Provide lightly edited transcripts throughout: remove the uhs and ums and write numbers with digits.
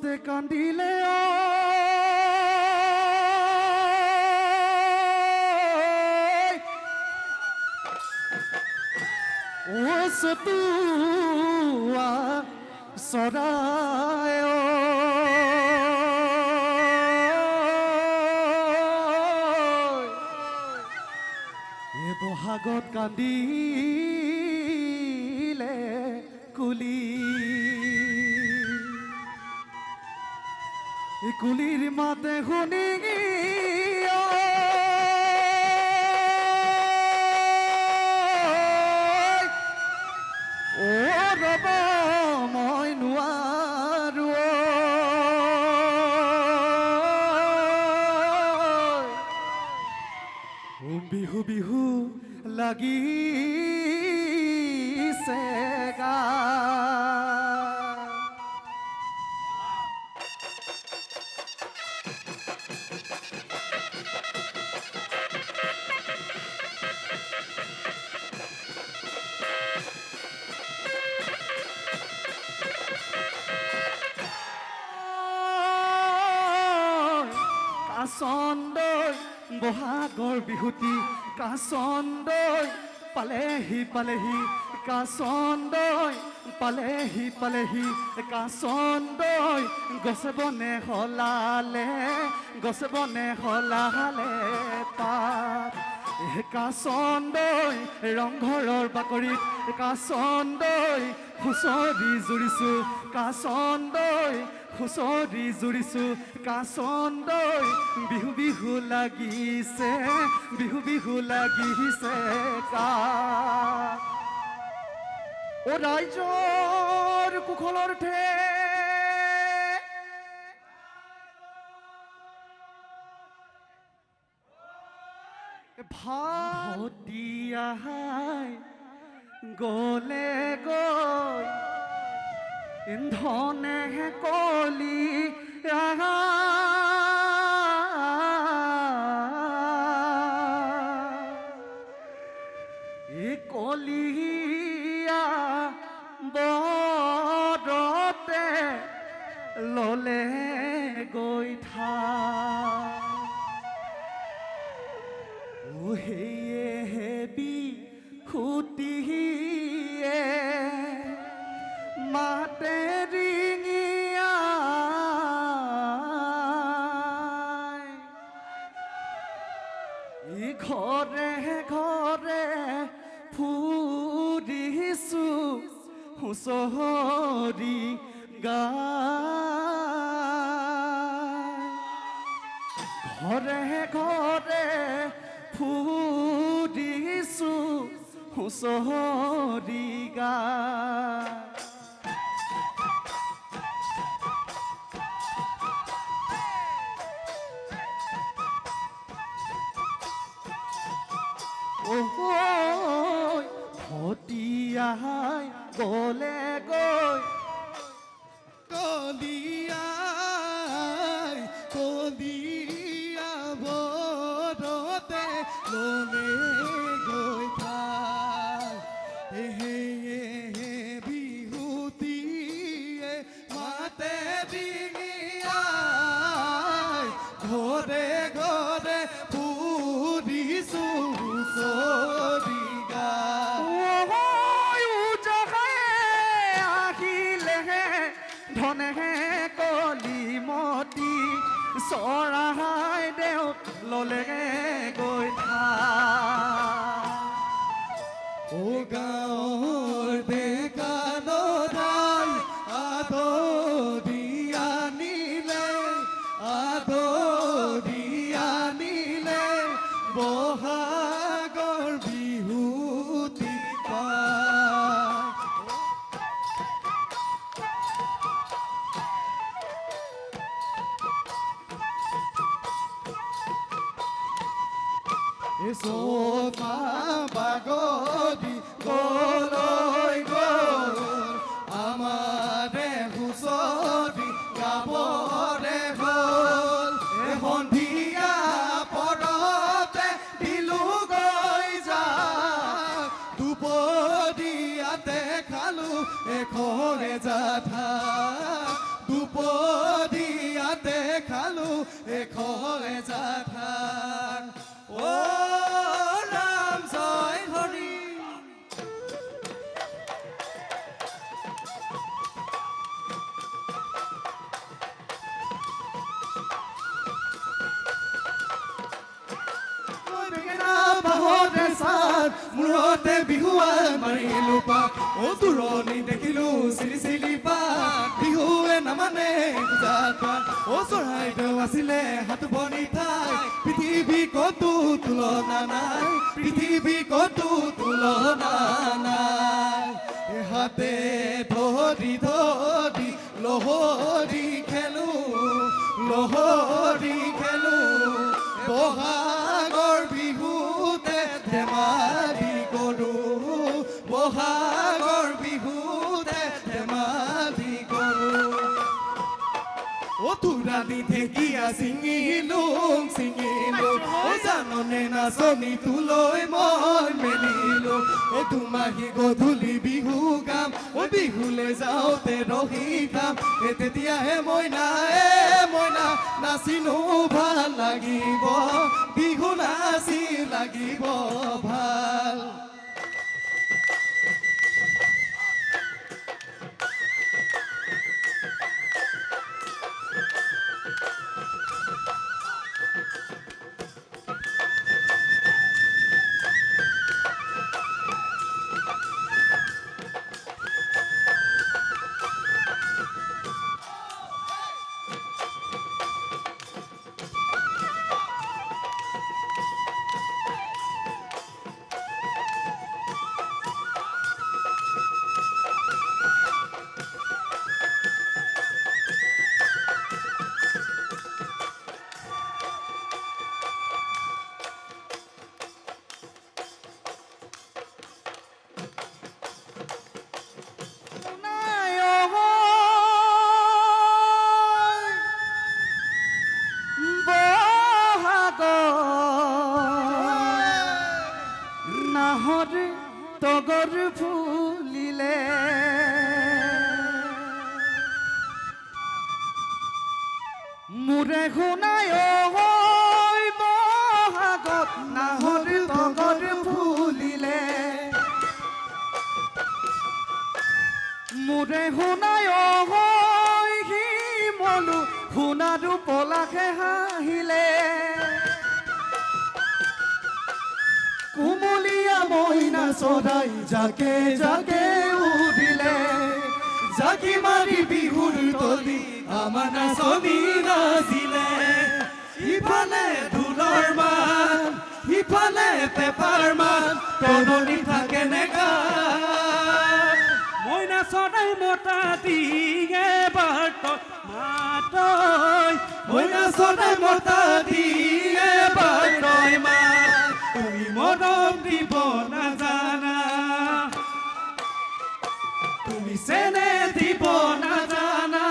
te candile o sotua sorae e bohagot candile kuli কুলিৰ মাতে শুনি ও ৰব মই নোৱাৰো বিহু বিহু লাগিছে গা কাচন্দৈ বহাগৰ বিহুতি কাচন্দৈ পালেহি পালেহি কাচন্দৈ পালেহি পালেহি কাচন্দৈ গছে বনে হলালে পাত কাচন্দৈ ৰংঘৰৰ বাকৰিত কাচন্দৈ হুঁচৰি জুৰিছো কাচন্দৈ হুঁচৰি জুৰিছো কাচন্দৈ বিহু বিহু লাগিছে কা ও ৰাইজৰ কুশলৰ ঠে ভাটিয়াই গলে গৈ ধনে কলি কলিয়া বৰতে ললে গৈ থা হেয়ে হেবি খুটিয়ে মাতে ৰিঙিয়া ঘৰে ঘৰে ফুৰিছো হুঁচৰি ঘৰে ঘৰে ফুৰিছো হুঁচৰি ভটিয়াই গলে গৈ কলিয়াই কলিয়া বৰতে ললে গৈ থাক হে বিহুতিয়ে মাতে ডিঙিয়াই ঘৰে ঘৰে ফুৰিছো হুঁচৰি ধনে কলি মতি চৰাই দেউত ললে গৈ থা ও গাঁৱৰ ডেকা নদাই আদৰি আনিলে বহাগৰ বিহুতি সোমা বাগদি গলৈ গল আমাৰে হুঁচৰি গাবৰে হ'ল সন্ধিয়া পৰতে দিলো গৈ যা দুপৰীয়াতে খালো এখৰে জাঠা দুপৰীয়া এশ এজাক ও ৰাম জয় হৰি বাহতে চাঁদ মূৰতে বিহুৱান মাৰিলো পাত অ দূৰণি দেখিলো চিলি চিলি পাত বিহুৱে নামানে পূজাত পাত অ চৰাইদেউ আছিলে হাত বনি ঠাই পৃথিৱী কতো তুলনা নাই পৃথিৱী কতো তুলনা নাই হাতে ধৰি ধৰি লহৰি খেলো বহাগৰ বিহুতে ধেমালি কৰো বহাগৰ বিহুতে ধেমালি কৰো ও তুৰানি ঢেকীয়া ছিঙিলো ও জাননে নাচনি তুলৈ মই মেলিলো ও দুমাহী গধূলি বিহু গাম ও বিহুলে যাওঁতে ৰহি খাম তেতিয়াহে মইনা নাচিনো ভাল লাগিব বিহু নাচি লাগিব ভাল তগৰ ফুলিলে মোৰে শুনাই বহাগত নাহৰ তগৰ ফুলিলে মোৰে শুনাই শিমলু শুনাৰো পলাশে হাঁহিলে কুমলীয়া মইনা চৰাই জাকে জাকে উৰিলে জাকি মাৰি বিহুৰ তলি আমাৰ নাচনি নাচিলে ইফালে ঢোলৰ মান ইফালে পেপাৰ মান তৰণি থাকে নেগা মইনা চৰাই মতা দিয়ে বাৰ্ত মাতৈ মইনা চৰাই মতা দিয়ে বাৰ্তই মাত তুমি মৰম দিব নাজানা তুমি চেনে দিব নাজানা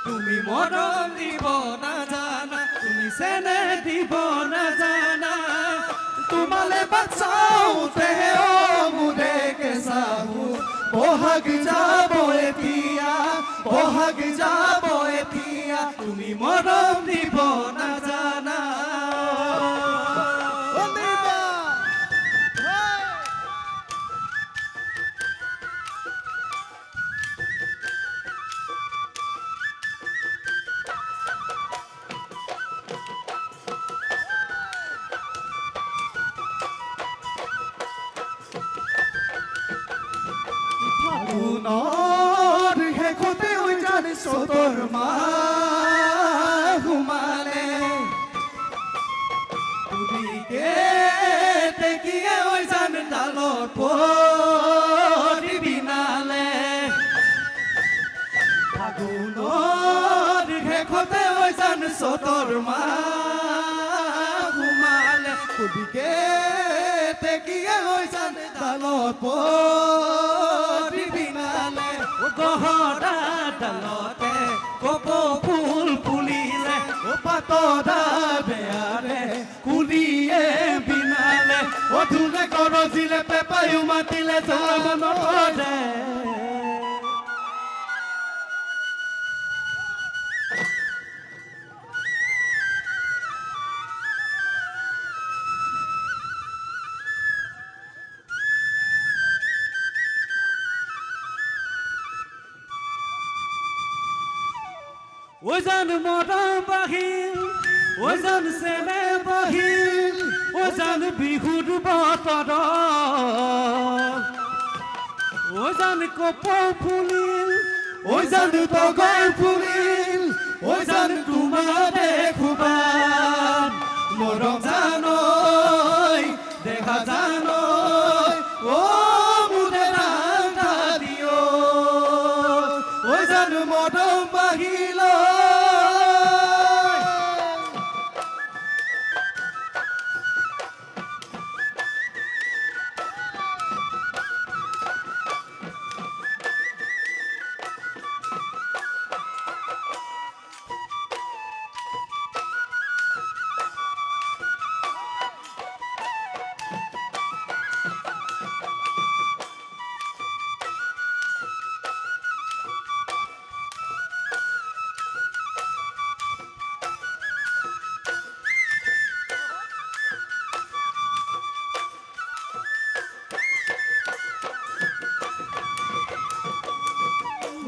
তুমি মৰম দিব নাজানা তুমি চেনে দিব নাজানা তোমালে বাচাওতে মোৰে কেঁচাহু বহাগ যাব এতিয়া তুমি মৰম দিব নাজানা ফাগুনৰ শেষতে জানি চতৰ মাহ সোমালে তুলিকে তেকিয়ে জান ডালত পৰি বিনালে ফাগুনৰ শেষতে জান চতৰ মাহ সোমালে তুলিকে তেকিয়ে জান ডালত পৰি বিনালে গহৰা ডালতে কপ ফুল ফুলিলে পাতৰা বেয়াৰে কুলিয়ে বিনালে ধুলে গৰজিলে পেপায়ো মাতিলে জল মনৰে ওজন মৰম বাহিল ওজন চেনে বাহিল ওজন বিহুৰ বতৰ ওজন কপৌ ফুলিল ওজন তগৰ ফুলিল ওজন তোমাৰ দেখুবান মৰম জানৈ দেখা জানৈ ও মুদে ৰান্ধা দিও ওজন মৰম বাহিল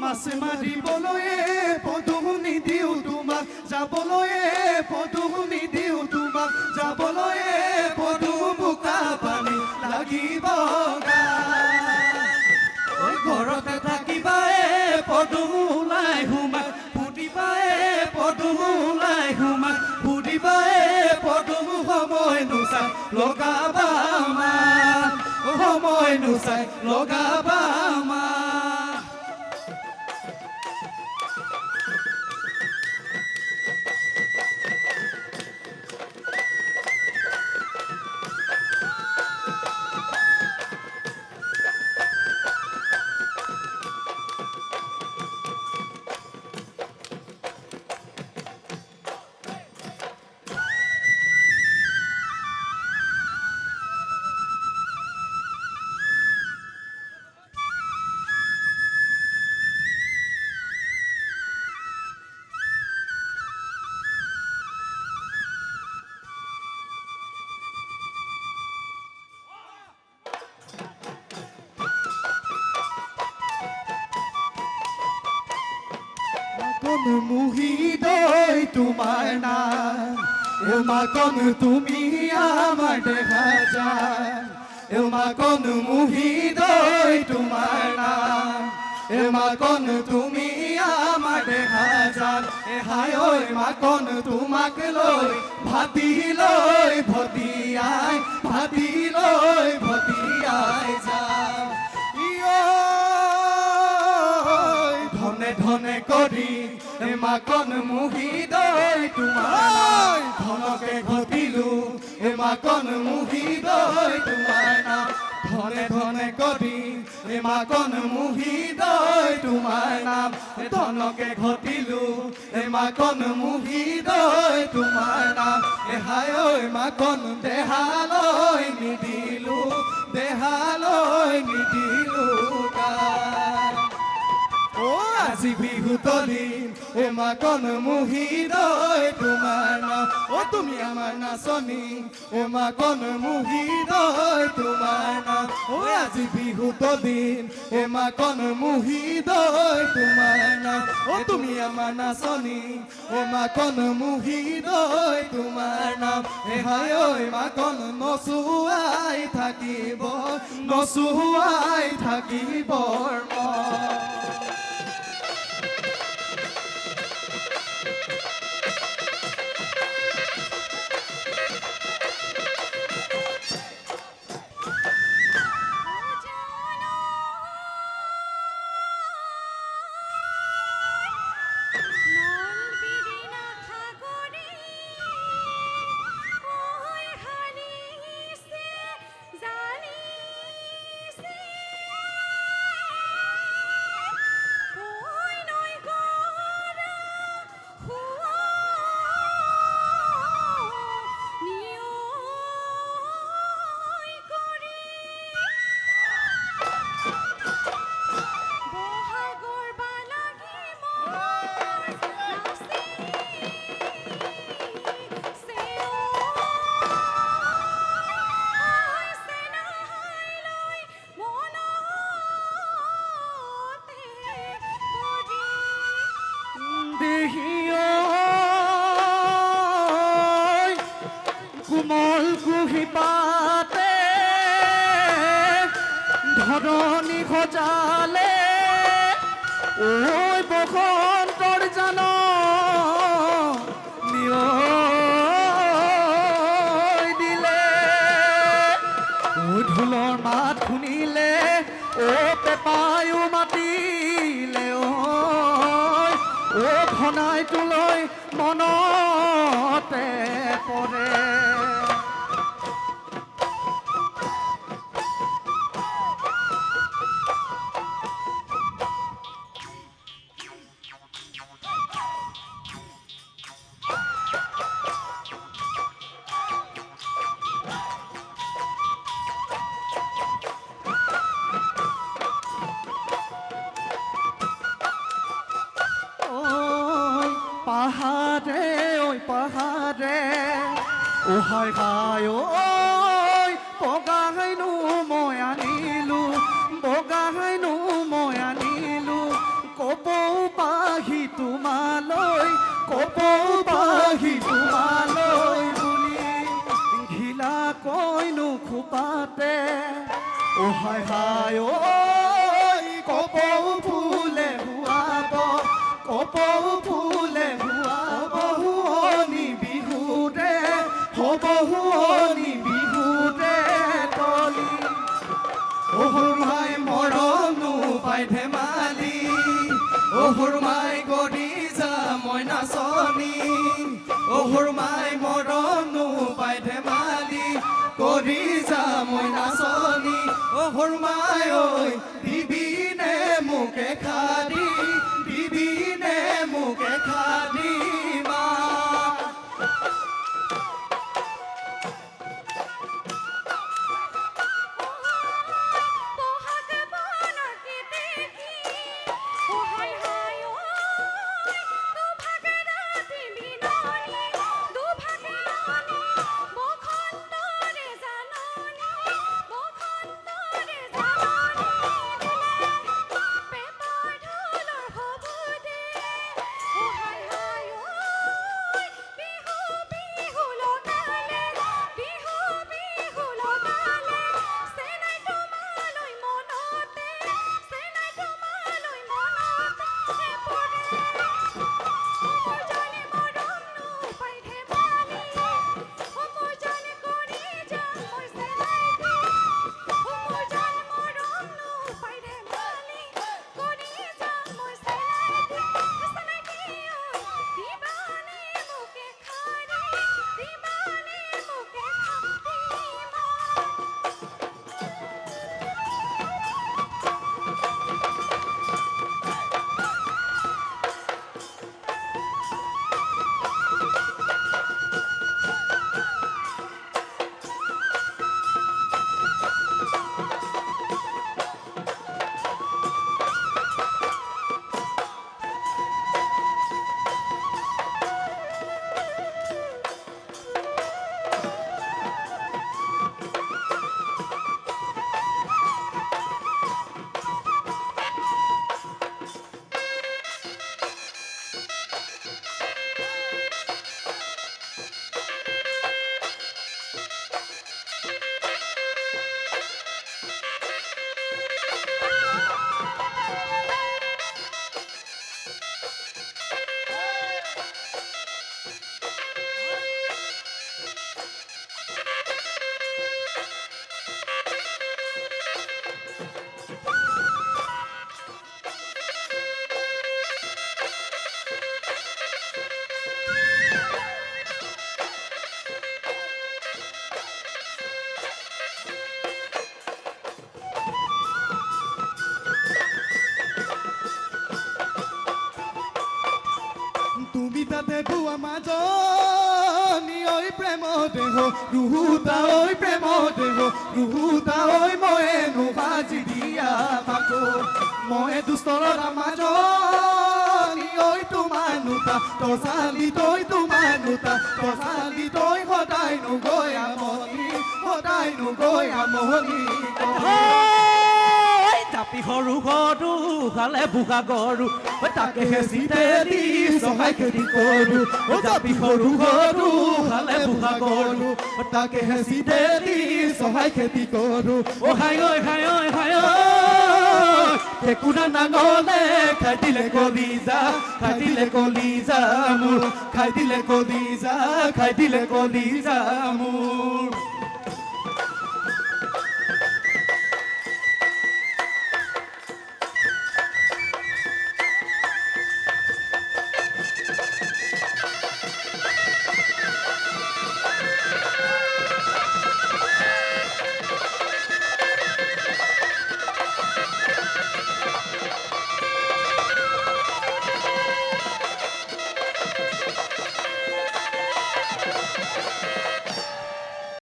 মাছ মাৰিবলৈয়ে পদুম নিদিও তোমাক যাবলৈয়ে পদুম নিদিও তোমাক যাবলৈয়ে পদুম বোকা পানী লাগিব ঐ ঘৰতে থাকিবায়ে পদুম ওলাই সোমাই ফুটিবায়ে পদুম ওলাই সোমাই ফুটিবায়ে পদুম সময় নোচাই লগাবা আমাক সময় নোচাই লগাবা আমাক কোন মুহিদই তোমার নাম এমা কোন তুমি আমার দেখা যান এমা কোন মুহিদই তোমার নাম এমা কোন তুমি আমার দেখা যান এ হায় ওই মা কোন তোমাক লই ভাতি লই ভতিয়াই ভাতি লই ভতিয়াই যা ধনে ধনে করি এমাকন মুহিদৈ তোমাৰ ধনকে ঘটিলো এমাকন মুহিদৈ তোমাৰ নাম ধনে ধনে কৰি এমাকন মুহিদৈ তোমাৰ নাম ধনকে ঘটিলো এমাকন মুহিদৈ তোমাৰ নাম এহায় ঐ মাকন দেহালৈ নিদিলো দেহালৈ নিদিলো আজি বিহু তলিন এমাকন মুহিদৈ তোমাৰ নাম তুমি আমাৰ নাচনী এমাকন মুহিদৈ তোমাৰ নাম আজি বিহু তলিন এমাকন মুহিদৈ তোমাৰ নাম তুমি আমাৰ নাচনী এমাকন মুহিদৈ তোমাৰ নাম এহায় ঐ মাকন নচুৱাই থাকিব নচুৱাই থাকিব পেহী কোমল কুহি পাতে ধৰণী সজালে ঐ বসন্তৰ জান নিয়ৈ দিলে ঐ ঢোলৰ মাত শুনিলে ও পেপায়ো মাতিলে ঐ ঘনাই তোলৈ মনতে পৰে পাহাৰে ঐ পাহাৰে ও হায় হায় ঐ বগা হেনো মই আনিলোঁ বগা হেনো মই আনিলোঁ কপৌ পাহি তোমালৈ কপৌ পাহি তোমালৈ বুলি ঘিলা কইনো খোপাতে ও হায় হায় ঐ কপৌ ফুলে হুৱাব কপৌ ফুলে হুৱাব শুৱনি বিহুৰে হ'ব শুৱনি বিহুৰে তলি অহুৰ মাই মৰমনো পাই ধেমালি অহুৰ মাই গৰি যা মই নাচনি অহুৰ মাই মৰমনো পাই ধেমালি কৰি যা মই নাচনি অহুৰ মাই ঐ দিবিনে মোকে খাৰি দিবিনে মোকে খাৰি মা তাতে বুয়া মাজনী ঐ প্ৰেম দেহ ৰুহুতা ঐ প্ৰেম দেহ ৰুহুতা ঐ ময়েনো বাজি দিয়া মাকো ময়ে দুষ্টৰ মাজনী ঐ তোমাৰ নুতা তচালি তই তোমাৰ নুতা তচালি তই সদায় নগৈ আমনি সদায় নগৈ আমনি জাপি সৰু সৰু খালে বোকা গৰু তাকে হেঁচিতে দি চহাই খেতি কৰো জাপি সৰু সৰু হালে বুঢ়া কৰো তাকে হেঁচিতে দি চহাই খেতি কৰো হাই ঐ হাই ঐ হাই ঐ একোনা নাঙলে খাই দিলে কলিজা মোৰ খাই দিলে কলিজা মোৰ